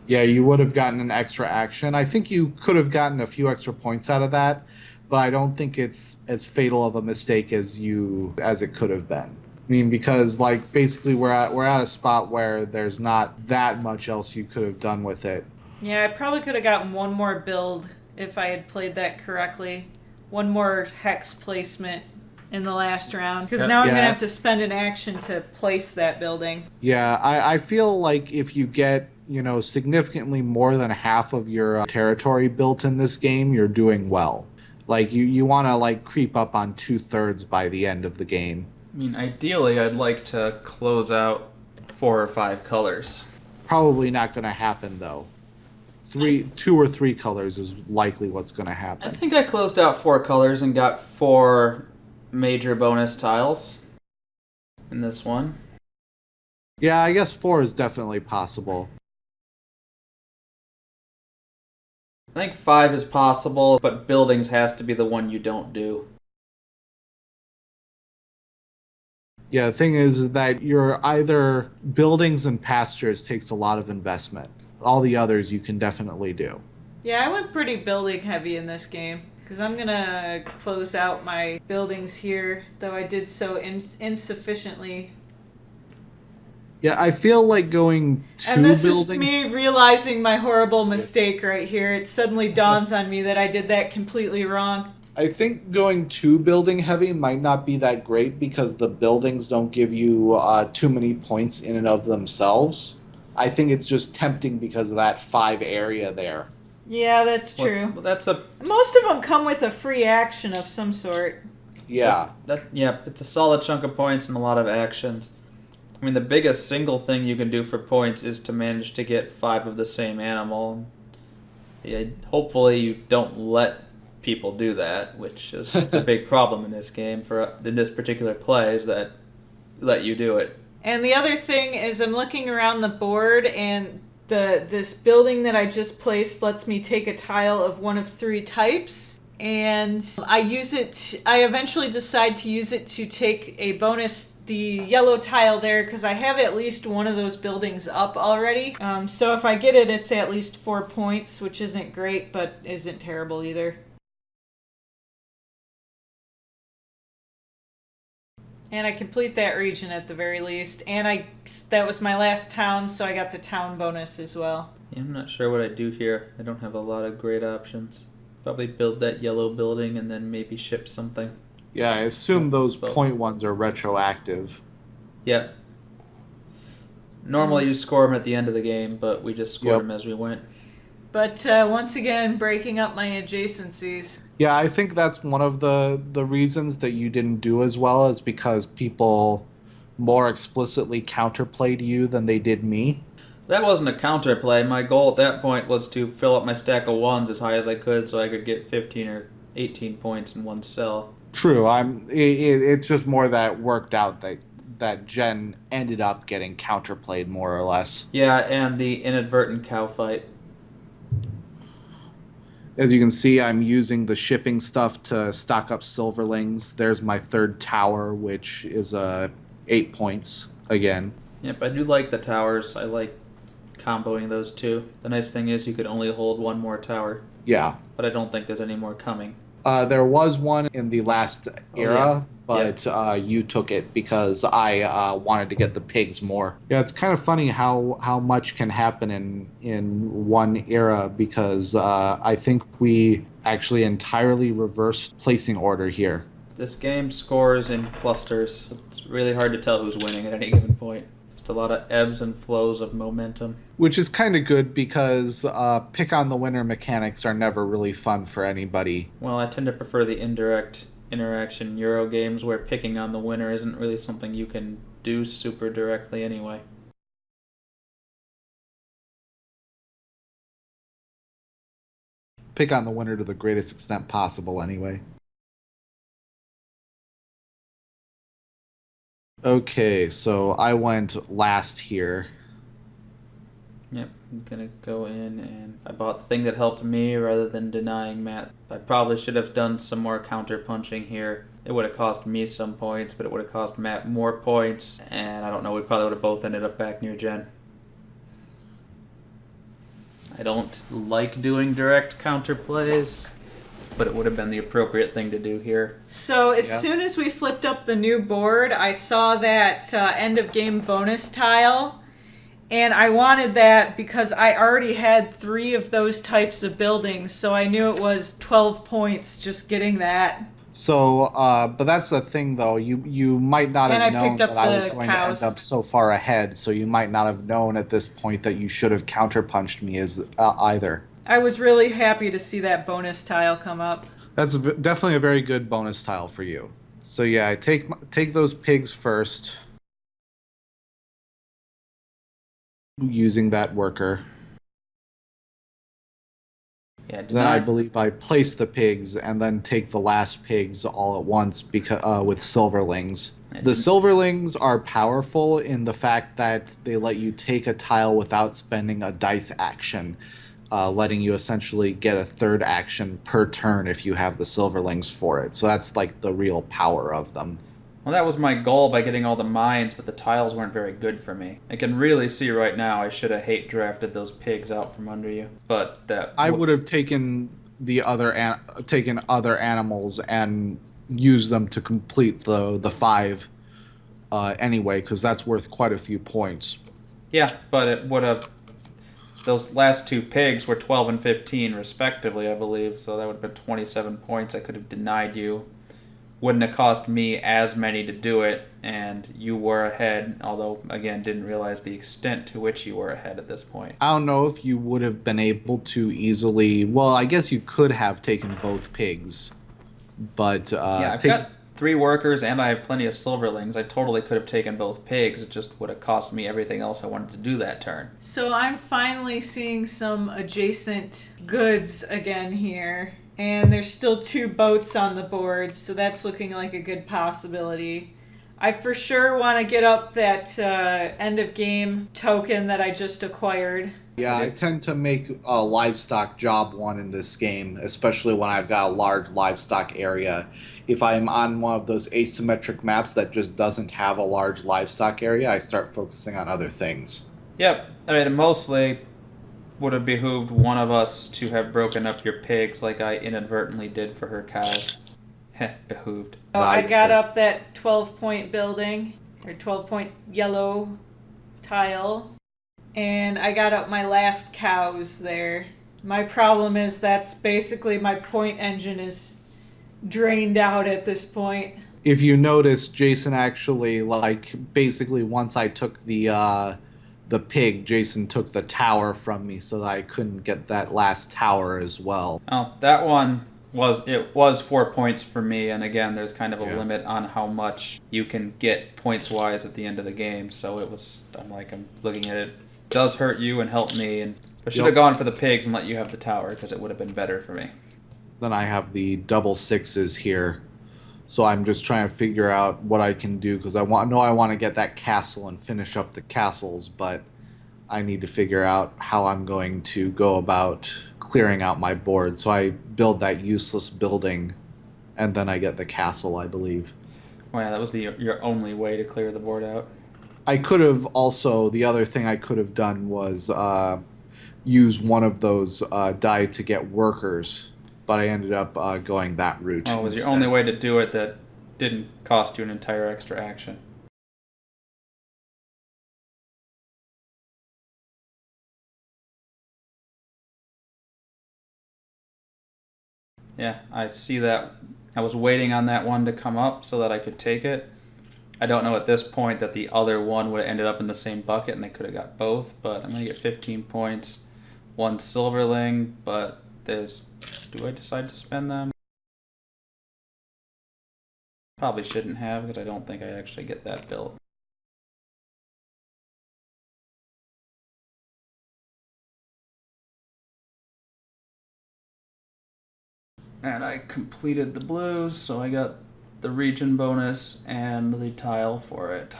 Yeah, you would have gotten an extra action. I think you could have gotten a few extra points out of that, but I don't think it's as fatal of a mistake as it could have been. I mean, because like basically we're at a spot where there's not that much else you could have done with it. Yeah, I probably could have gotten one more build if I had played that correctly. One more hex placement in the last round. Because now I'm going to have to spend an action to place that building. Yeah, I feel like if you get, significantly more than half of your territory built in this game, you're doing well. Like, you want to, like, creep up on 2/3 by the end of the game. I mean, ideally, I'd like to close out 4 or 5 colors. Probably not going to happen, though. 2 or 3 colors is likely what's going to happen. I think I closed out 4 colors and got 4 major bonus tiles in this one. Yeah, I guess 4 is definitely possible. I think 5 is possible, but buildings has to be the one you don't do. Yeah, the thing is that you're either buildings and pastures takes a lot of investment. All the others you can definitely do. Yeah, I went pretty building heavy in this game. Because I'm going to close out my buildings here, though I did so insufficiently. Yeah, I feel like going to And this building... is me realizing my horrible mistake right here. It suddenly dawns on me that I did that completely wrong. I think going to building heavy might not be that great because the buildings don't give you too many points in and of themselves. I think it's just tempting because of that 5 area there. Yeah, that's true. Well, that's a... Most of them come with a free action of some sort. Yeah. It's a solid chunk of points and a lot of actions. I mean, the biggest single thing you can do for points is to manage to get 5 of the same animal. Yeah, hopefully you don't let people do that, which is a big problem in this game, in this particular play, is that let you do it. And the other thing is I'm looking around the board, and this building that I just placed lets me take a tile of one of 3 types. And I eventually decide to use it to take a bonus, the yellow tile there because I have at least one of those buildings up already. So if I get it, it's at least 4 points, which isn't great, but isn't terrible either. And I complete that region at the very least. And that was my last town, so I got the town bonus as well. Yeah, I'm not sure what I do here. I don't have a lot of great options. Probably build that yellow building and then maybe ship something. Yeah, I assume those point ones are retroactive. Yeah. Normally you score them at the end of the game, but we just scored them as we went. But once again, breaking up my adjacencies. Yeah, I think that's one of the reasons that you didn't do as well is because people more explicitly counterplayed you than they did me. That wasn't a counterplay. My goal at that point was to fill up my stack of ones as high as I could so I could get 15 or 18 points in one cell. True. It's just more that worked out that Jen ended up getting counterplayed more or less. Yeah, and the inadvertent cow fight. As you can see, I'm using the shipping stuff to stock up silverlings. There's my third tower, which is 8 points again. Yep, I do like the towers. I like comboing those two. The nice thing is you could only hold one more tower. Yeah. But I don't think there's any more coming. There was one in the last era, but you took it because I wanted to get the pigs more. Yeah, it's kind of funny how much can happen in one era because I think we actually entirely reversed placing order here. This game scores in clusters. It's really hard to tell who's winning at any given point. Just a lot of ebbs and flows of momentum. Which is kind of good because pick on the winner mechanics are never really fun for anybody. Well, I tend to prefer the indirect interaction Euro games where picking on the winner isn't really something you can do super directly anyway. Pick on the winner to the greatest extent possible anyway. Okay, so I went last here. Yep, I'm gonna go in and I bought the thing that helped me rather than denying Matt. I probably should have done some more counter punching here. It would have cost me some points, but it would have cost Matt more points, and I don't know, we probably would have both ended up back near Jen. I don't like doing direct counter plays, but it would have been the appropriate thing to do here. So as soon as we flipped up the new board, I saw that end of game bonus tile, and I wanted that because I already had 3 of those types of buildings, so I knew it was 12 points just getting that. So, but that's the thing, though. You might not have known that I was going to end up so far ahead, so you might not have known at this point that you should have counterpunched me as either. I was really happy to see that bonus tile come up. That's definitely a very good bonus tile for you. So yeah, I take those pigs first, using that worker. Yeah, then I believe I place the pigs and then take the last pigs all at once because with silverlings. The silverlings are powerful in the fact that they let you take a tile without spending a dice action, letting you essentially get a third action per turn if you have the silverlings for it. So that's like the real power of them. Well, that was my goal by getting all the mines, but the tiles weren't very good for me. I can really see right now I should have hate drafted those pigs out from under you. But that I would have taken the other animals and used them to complete the 5 anyway, because that's worth quite a few points. Yeah, but it would have. Those last 2 pigs were 12 and 15 respectively, I believe, so that would have been 27 points I could have denied you. Wouldn't have cost me as many to do it, and you were ahead, although, again, didn't realize the extent to which you were ahead at this point. I don't know if you would have been able to easily... Well, I guess you could have taken both pigs, but... yeah, I've got 3 workers, and I have plenty of silverlings. I totally could have taken both pigs. It just would have cost me everything else I wanted to do that turn. So I'm finally seeing some adjacent goods again here. And there's still 2 boats on the board, so that's looking like a good possibility. I for sure want to get up that end of game token that I just acquired. Yeah, I tend to make livestock job one in this game, especially when I've got a large livestock area. If I'm on one of those asymmetric maps that just doesn't have a large livestock area, I start focusing on other things. Yep. I mean, it mostly would have behooved one of us to have broken up your pigs like I inadvertently did for her cows. Heh, behooved. Oh, I got up that 12-point building, or 12-point yellow tile, and I got up my last cows there. My problem is that's basically my point engine is drained out at this point. If you notice, Jason actually, like, basically once I took the pig, Jason took the tower from me so that I couldn't get that last tower as well. Oh, that one was 4 points for me, and again, there's kind of a Yeah. limit on how much you can get points wise at the end of the game. So I'm looking at it. Does hurt you and help me, and I should have gone for the pigs and let you have the tower because it would have been better for me. Then I have the double sixes here. So I'm just trying to figure out what I can do because I want to get that castle and finish up the castles, but I need to figure out how I'm going to go about clearing out my board. So I build that useless building, and then I get the castle, I believe. Well, yeah, that was your only way to clear the board out. I could have also, the other thing I could have done was use one of those die to get workers, but I ended up going that route. Oh, it was instead. your only way to do it that didn't cost you an entire extra action. Yeah, I see that. I was waiting on that one to come up so that I could take it. I don't know at this point that the other one would have ended up in the same bucket and I could have got both, but I'm going to get 15 points, one silverling, but do I decide to spend them? Probably shouldn't have because I don't think I actually get that built. And I completed the blues, so I got the region bonus and the tile for it.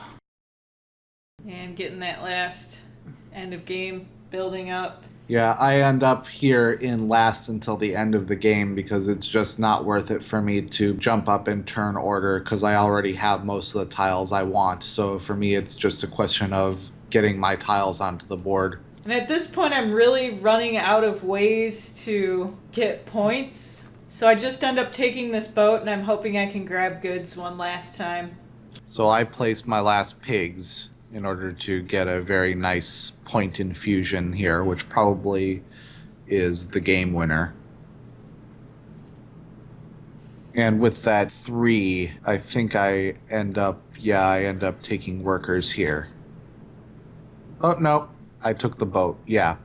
And getting that last end of game building up. Yeah, I end up here in last until the end of the game because it's just not worth it for me to jump up in turn order because I already have most of the tiles I want. So for me, it's just a question of getting my tiles onto the board. And at this point, I'm really running out of ways to get points. So I just end up taking this boat, and I'm hoping I can grab goods one last time. So I placed my last pigs in order to get a very nice point infusion here, which probably is the game winner. And with that 3, I think I end up taking workers here. Oh, no, I took the boat, yeah.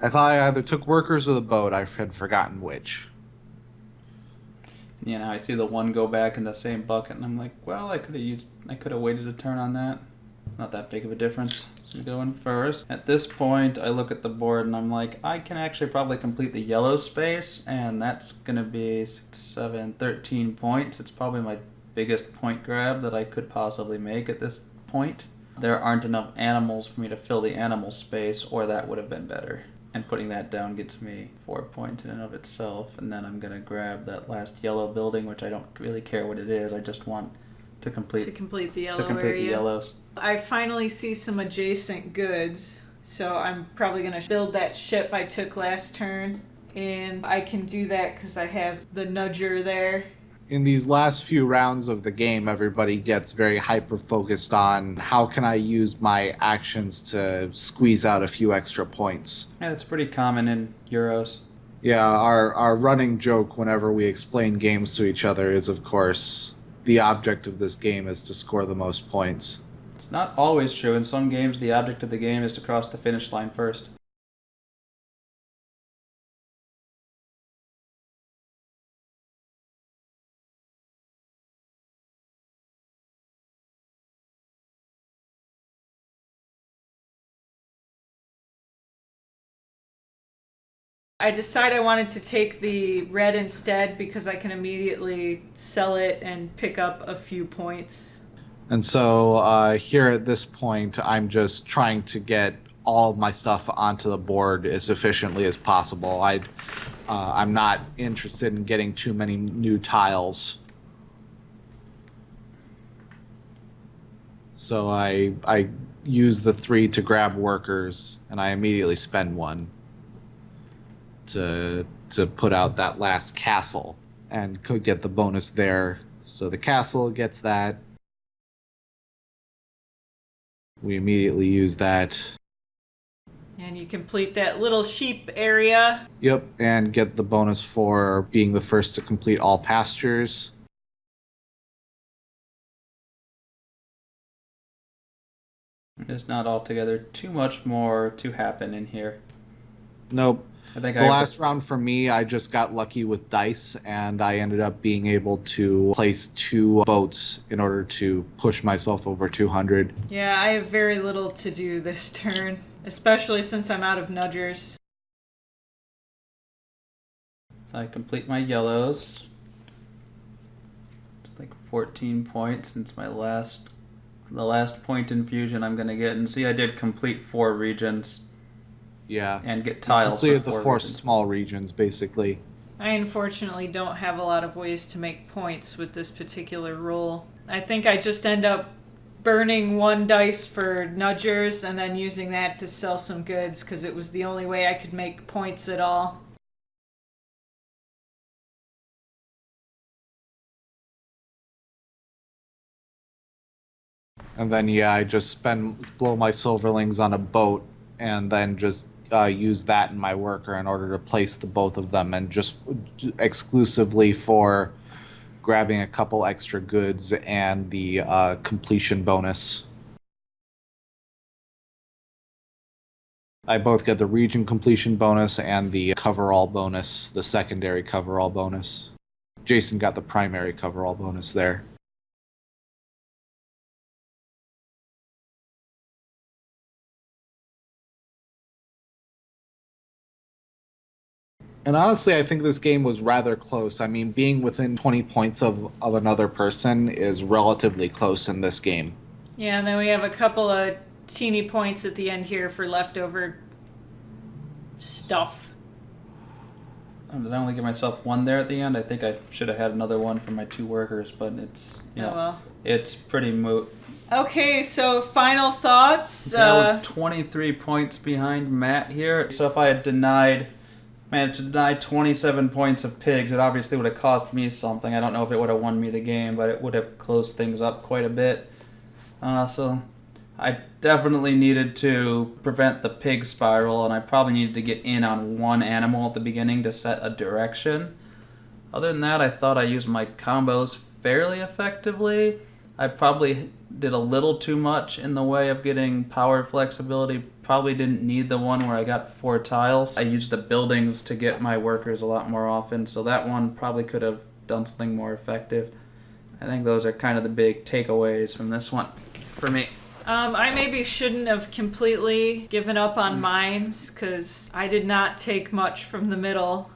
I thought I either took workers or the boat. I had forgotten which. You know, I see the one go back in the same bucket, and I'm like, well, I could have waited a turn on that. Not that big of a difference. So going first. At this point, I look at the board, and I'm like, I can actually probably complete the yellow space, and that's gonna be 6, 7, 13 points. It's probably my biggest point grab that I could possibly make at this point. There aren't enough animals for me to fill the animal space, or that would have been better. And putting that down gets me 4 points in and of itself. And then I'm going to grab that last yellow building, which I don't really care what it is. I just want to complete the yellow the yellows. I finally see some adjacent goods. So I'm probably going to build that ship I took last turn. And I can do that because I have the nudger there. In these last few rounds of the game, everybody gets very hyper-focused on how can I use my actions to squeeze out a few extra points. Yeah, it's pretty common in Euros. Yeah, our running joke whenever we explain games to each other is, of course, the object of this game is to score the most points. It's not always true. In some games, the object of the game is to cross the finish line first. I decide I wanted to take the red instead because I can immediately sell it and pick up a few points. And so here at this point, I'm just trying to get all of my stuff onto the board as efficiently as possible. I'm not interested in getting too many new tiles. So I use the 3 to grab workers, and I immediately spend 1 to put out that last castle, and could get the bonus there. So the castle gets that. We immediately use that. And you complete that little sheep area. Yep, and get the bonus for being the first to complete all pastures. There's not altogether too much more to happen in here. Nope. I think The last round for me, I just got lucky with dice, and I ended up being able to place 2 boats in order to push myself over 200. Yeah, I have very little to do this turn, especially since I'm out of nudgers. So I complete my yellows. It's like 14 points since the last point infusion I'm gonna get. And see, I did complete 4 regions. Yeah. And get tiles. Completed the 4 regions. small regions, basically. I unfortunately don't have a lot of ways to make points with this particular rule. I think I just end up burning 1 dice for nudgers and then using that to sell some goods because it was the only way I could make points at all. And then, yeah, I just blow my silverlings on a boat and then just use that in my worker in order to place the both of them, and just exclusively for grabbing a couple extra goods and the completion bonus. I both get the region completion bonus and the coverall bonus, the secondary coverall bonus. Jason got the primary coverall bonus there. And honestly, I think this game was rather close. I mean, being within 20 points of another person is relatively close in this game. Yeah, and then we have a couple of teeny points at the end here for leftover stuff. Did I only give myself 1 there at the end? I think I should have had another 1 for my 2 workers, but it's it's pretty moot. Okay, so final thoughts. I was 23 points behind Matt here. So if I had managed to deny 27 points of pigs, it obviously would have cost me something. I don't know if it would have won me the game, but it would have closed things up quite a bit. So I definitely needed to prevent the pig spiral, and I probably needed to get in on 1 animal at the beginning to set a direction. Other than that, I thought I used my combos fairly effectively. I probably did a little too much in the way of getting power flexibility. Probably didn't need the one where I got 4 tiles. I used the buildings to get my workers a lot more often, so that one probably could have done something more effective. I think those are kind of the big takeaways from this one for me. I maybe shouldn't have completely given up on mines because I did not take much from the middle.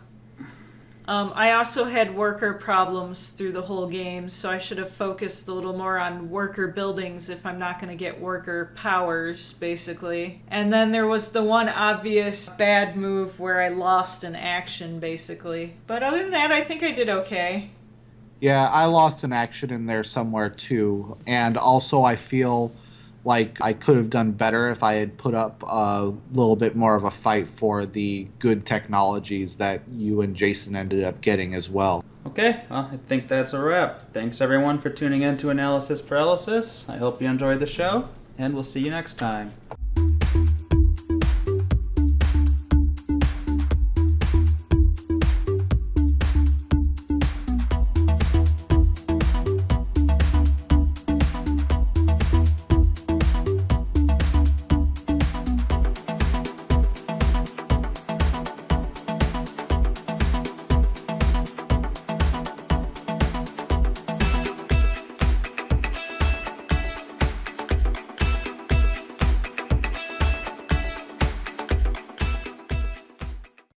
I also had worker problems through the whole game, so I should have focused a little more on worker buildings if I'm not going to get worker powers, basically. And then there was the one obvious bad move where I lost an action, basically. But other than that, I think I did okay. Yeah, I lost an action in there somewhere too. And also I feel like I could have done better if I had put up a little bit more of a fight for the good technologies that you and Jason ended up getting as well. Okay, well, I think that's a wrap. Thanks everyone for tuning in to Analysis Paralysis. I hope you enjoyed the show, and we'll see you next time.